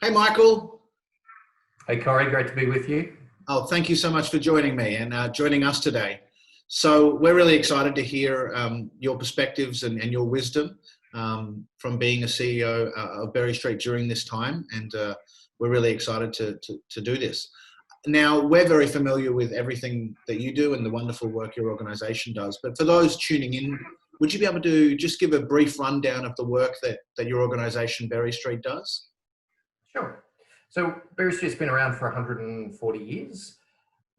Hey, Michael. Hey Corey, great to be with you. Oh, thank you so much for joining me and joining us today. So we're really excited to hear your perspectives and your wisdom from being a CEO of Berry Street during this time. And we're really excited to do this. Now, we're very familiar with everything that you do and the wonderful work your organization does. But for those tuning in, would you be able to just give a brief rundown of the work that your organization, Berry Street, does? Sure. So Berry Street's been around for 140 years.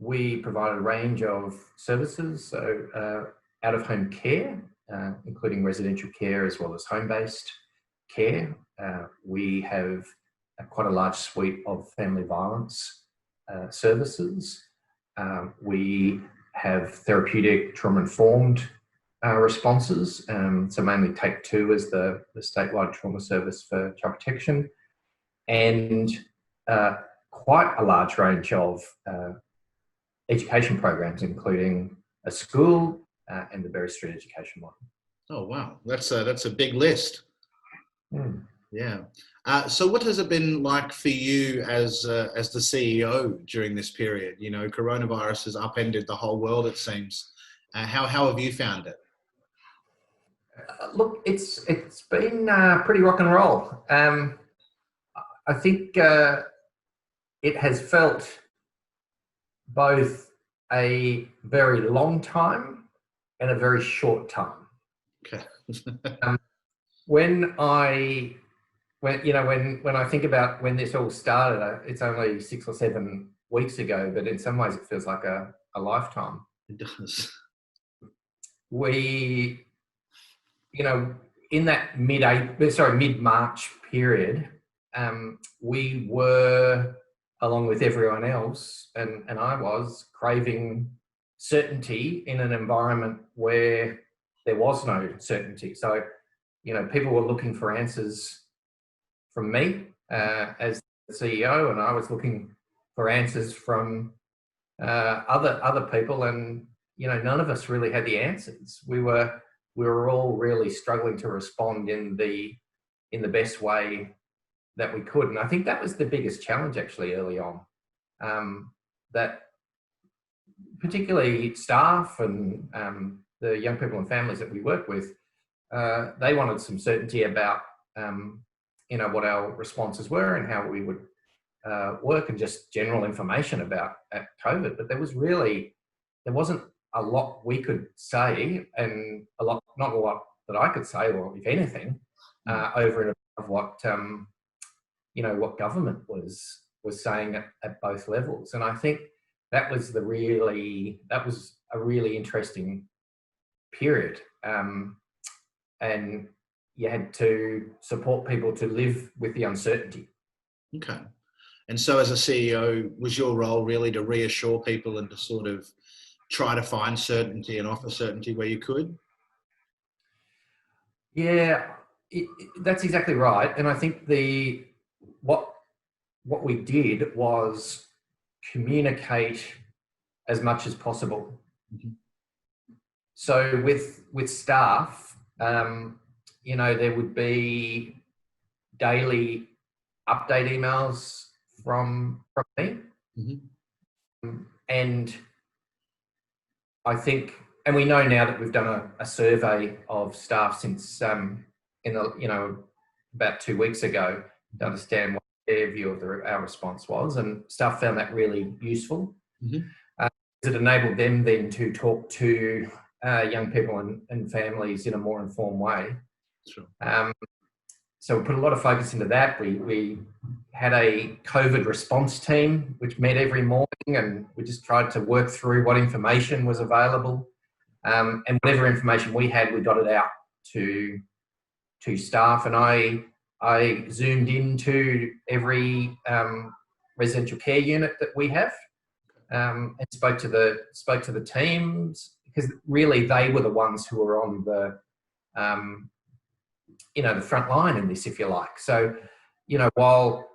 We provide a range of services, so out-of-home care, including residential care as well as home-based care. We have quite a large suite of family violence services. We have therapeutic trauma-informed responses, so mainly Take Two as the statewide trauma service for child protection, and quite a large range of education programs, including a school and the Berry Street education model. Oh, wow. That's a big list. Mm. Yeah. So what has it been like for you as the CEO during this period? You know, coronavirus has upended the whole world, it seems. How have you found it? Look, it's been pretty rock and roll. I think it has felt both a very long time and a very short time. Okay. When I think about when this all started, it's only 6 or 7 weeks ago, but in some ways it feels like a lifetime. It does. We, in that mid-March period, we were, along with everyone else, and I was craving certainty in an environment where there was no certainty. So, people were looking for answers from me as the CEO, and I was looking for answers from other people, and none of us really had the answers. We were all really struggling to respond in the best way that we could, and I think that was the biggest challenge actually early on. That particularly staff and the young people and families that we work with, they wanted some certainty about what our responses were and how we would work, and just general information about COVID. But there wasn't a lot we could say, and not a lot that I could say, or if anything, over and above what government was saying at both levels. And I think that was a really interesting period. And you had to support people to live with the uncertainty. Okay. And so as a CEO, was your role really to reassure people and to sort of try to find certainty and offer certainty where you could? Yeah, that's exactly right. And I think what we did was communicate as much as possible. Mm-hmm. So with staff, there would be daily update emails from me. Mm-hmm. And I think, and we know now that we've done a survey of staff since about 2 weeks ago to understand what their view of our response was, and staff found that really useful. Mm-hmm. It enabled them then to talk to young people and families in a more informed way. Sure. So we put a lot of focus into that. We had a COVID response team which met every morning, and we just tried to work through what information was available, and whatever information we had, we got it out to staff. And I zoomed into every residential care unit that we have, and spoke to the teams, because really they were the ones who were on the the front line in this, if you like. So, while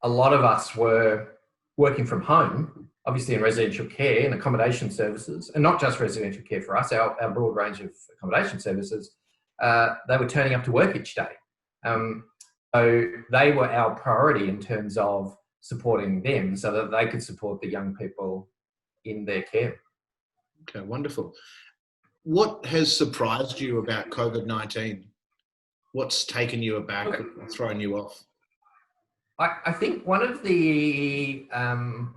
a lot of us were working from home, obviously in residential care and accommodation services, and not just residential care for us, our broad range of accommodation services, they were turning up to work each day. So they were our priority in terms of supporting them so that they could support the young people in their care. Okay, wonderful. What has surprised you about COVID-19? What's taken you aback or thrown you off? I think one of the one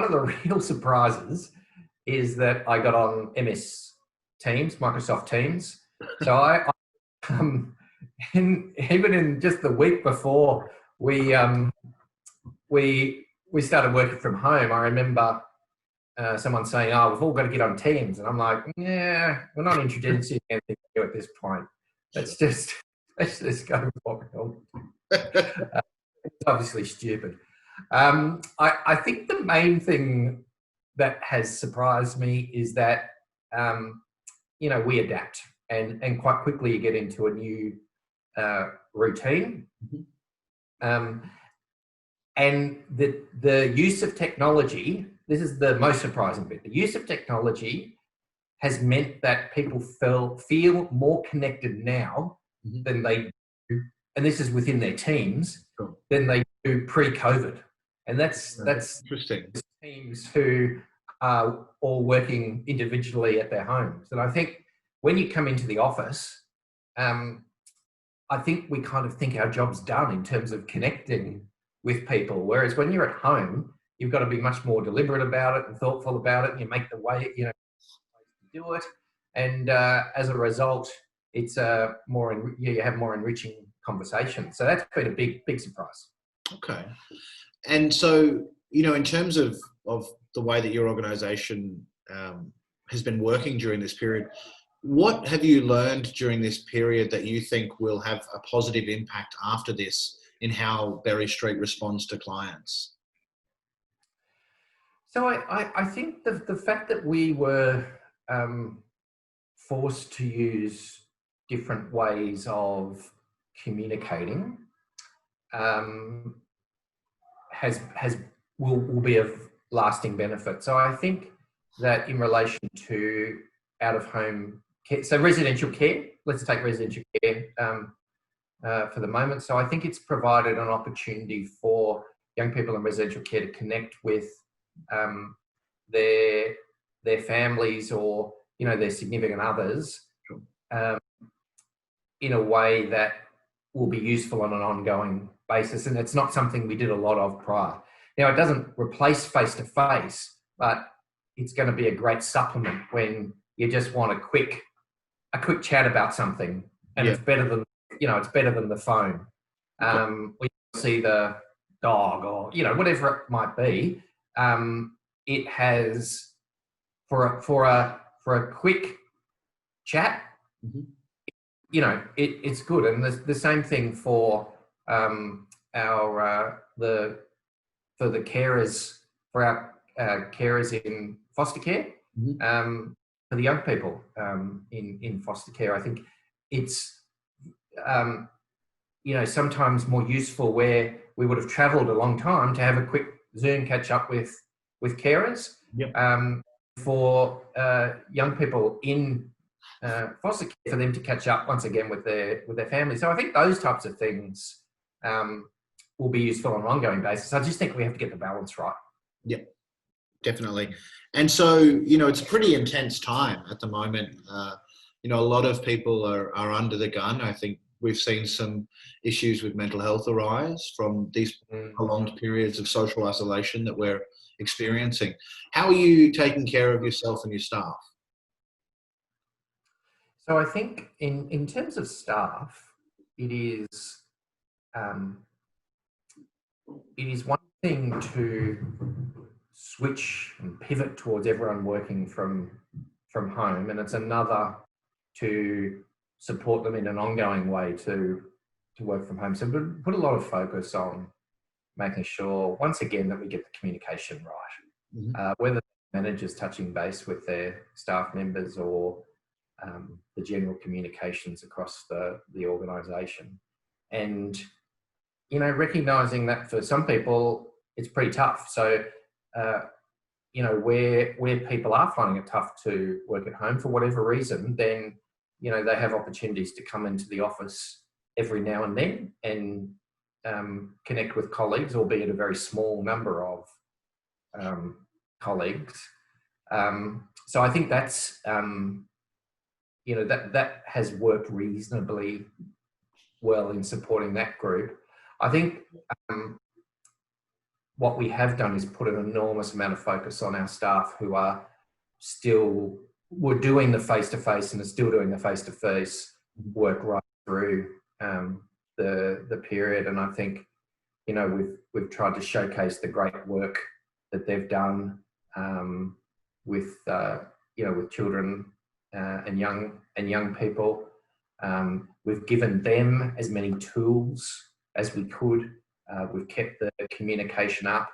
of the real surprises is that I got on Microsoft Teams. So and even in just the week before we started working from home, I remember someone saying, "Oh, we've all got to get on Teams," and I'm like, "Yeah, we're not introducing anything new at this point. Let's just go with what we're on." It's obviously stupid. I think the main thing that has surprised me is that we adapt and quite quickly you get into a new routine. And the use of technology, this is the most surprising bit, the use of technology has meant that people feel more connected now than they do, and this is within their teams, than they do pre-COVID. And that's interesting. Teams who are all working individually at their homes. And I think when you come into the office, I think we kind of think our job's done in terms of connecting with people. Whereas when you're at home, you've got to be much more deliberate about it and thoughtful about it. And you make the way, to do it. And as a result, it's you have more enriching conversations. So that's been a big surprise. Okay. And so, in terms of the way that your organisation has been working during this period, what have you learned during this period that you think will have a positive impact after this in how Berry Street responds to clients? So I think the fact that we were forced to use different ways of communicating will be of lasting benefit. So I think that in relation to out-of-home care, so residential care, let's take residential care for the moment. So I think it's provided an opportunity for young people in residential care to connect with their families or their significant others in a way that will be useful on an ongoing basis. And it's not something we did a lot of prior. Now, it doesn't replace face-to-face, but it's going to be a great supplement when you just want a quick chat about something, and it's better than the phone. We see the dog or whatever it might be. It has for a quick chat. It's good, and the same thing for the carers, for our carers in foster care, for the young people in foster care. I think it's sometimes more useful where we would have travelled a long time to have a quick Zoom catch up with carers. For young people in foster care, for them to catch up once again with their families. So I think those types of things will be useful on an ongoing basis. I just think we have to get the balance right. Yep, definitely. And so, it's a pretty intense time at the moment. A lot of people are under the gun. I think we've seen some issues with mental health arise from these prolonged periods of social isolation that we're experiencing. How are you taking care of yourself and your staff? So I think in terms of staff, it is one thing to switch and pivot towards everyone working from home, and it's another to support them in an ongoing way to work from home. So we put a lot of focus on making sure, once again, that we get the communication right. Whether managers touching base with their staff members or the general communications across the organisation. And, recognising that for some people, it's pretty tough. So, where people are finding it tough to work at home for whatever reason, then, they have opportunities to come into the office every now and then and connect with colleagues, albeit a very small number of colleagues. So I think that's, that has worked reasonably well in supporting that group. I think what we have done is put an enormous amount of focus on our staff who are we're doing the face-to-face and are still doing the face-to-face work right through the period. And I think, we've tried to showcase the great work that they've done with children and young people. We've given them as many tools as we could. We've kept the communication up,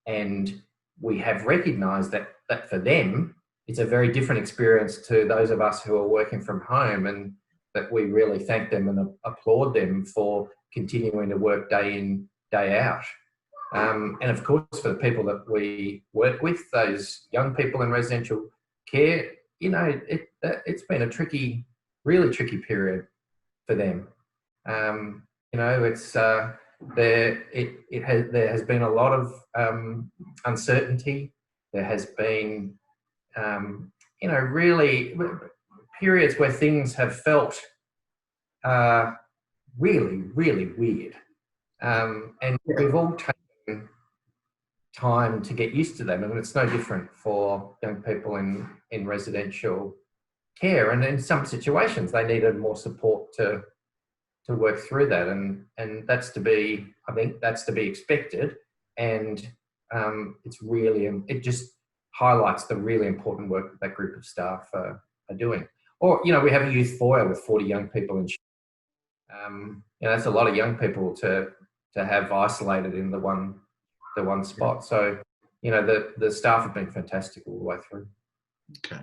and we have recognised that for them, it's a very different experience to those of us who are working from home, and that we really thank them and applaud them for continuing to work day in, day out. And of course, for the people that we work with, those young people in residential care, it's been a really tricky period for them. There has been a lot of uncertainty. There has been, really periods where things have felt really, really weird. And we've all taken time to get used to them, and it's no different for young people in residential care. And in some situations, they needed more support to work through that, and that's to be expected. And it just highlights the really important work that group of staff are doing. Or we have a youth foyer with 40 young people in. That's a lot of young people to have isolated in the one spot. So the staff have been fantastic all the way through. Okay.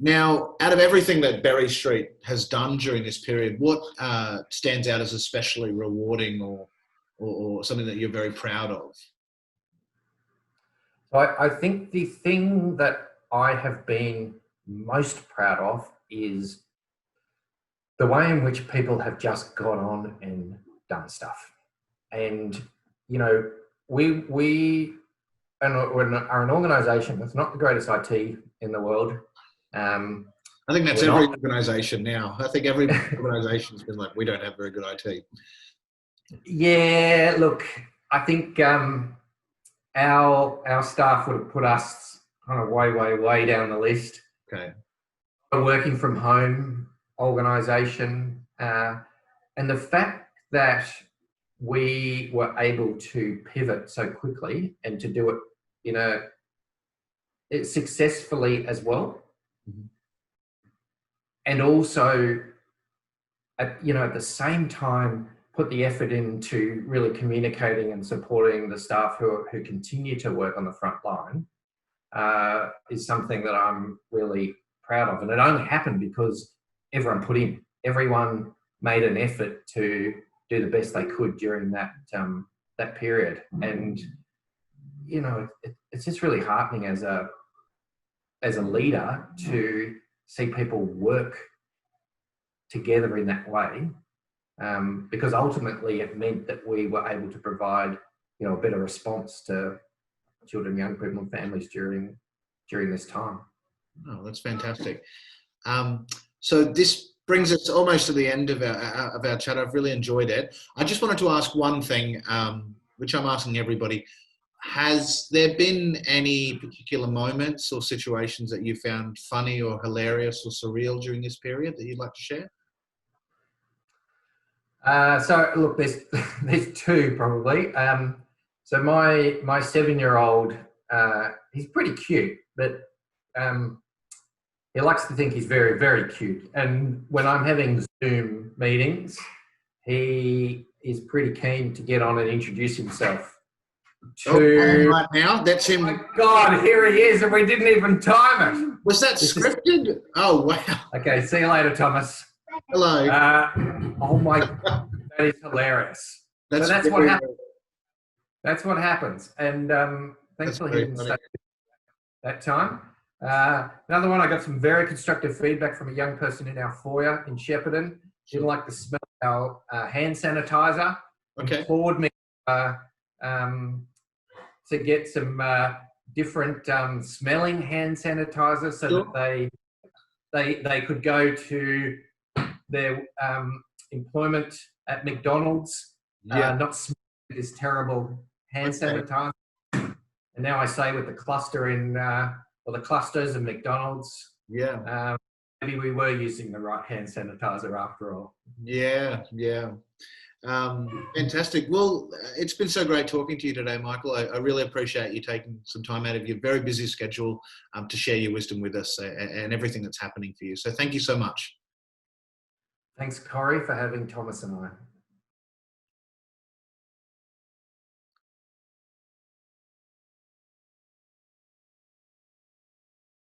Now, out of everything that Berry Street has done during this period, what stands out as especially rewarding or something that you're very proud of? So I think the thing that I have been most proud of is the way in which people have just gone on and done stuff. And, we are an organisation that's not the greatest IT in the world. I think that's every organisation now. I think every organisation's been like, we don't have very good IT. Yeah, look, I think our staff would have put us kind of way down the list. Okay. A working from home organisation, and the fact that we were able to pivot so quickly and to do it, successfully as well. Mm-hmm. And also, at the same time, put the effort into really communicating and supporting the staff who continue to work on the front line, is something that I'm really proud of. And it only happened because everyone made an effort to do the best they could during that period. And it's just really heartening as a leader to see people work together in that way, because ultimately it meant that we were able to provide a better response to children, young people and families during this time. Oh, that's fantastic. So this brings us almost to the end of our chat. I've really enjoyed it. I just wanted to ask one thing, which I'm asking everybody. Has there been any particular moments or situations that you found funny or hilarious or surreal during this period that you'd like to share? So look, there's two probably. So my 7-year-old, he's pretty cute, but he likes to think he's very, very cute. And when I'm having Zoom meetings, he is pretty keen to get on and introduce himself. Right now, that's him. Oh my God, here he is, and we didn't even time it. Was that scripted? Oh wow. Okay, see you later, Thomas. Hello. Oh my God, that is hilarious. That's what happens. That's what happens. And thankfully he didn't stay that time. Another one, I got some very constructive feedback from a young person in our foyer in Shepparton. didn't like the smell of our hand sanitizer. Okay. Implored me to get some different smelling hand sanitizer so Sure. that they could go to their employment at McDonald's, Yeah. not smell this terrible hand Okay. sanitizer. And now I say with the cluster or the clusters in McDonald's, Yeah. maybe we were using the right hand sanitizer after all. Yeah. Yeah. Fantastic. Well, it's been so great talking to you today, Michael. I really appreciate you taking some time out of your very busy schedule to share your wisdom with us and everything that's happening for you. So thank you so much. Thanks, Corey, for having Thomas and I.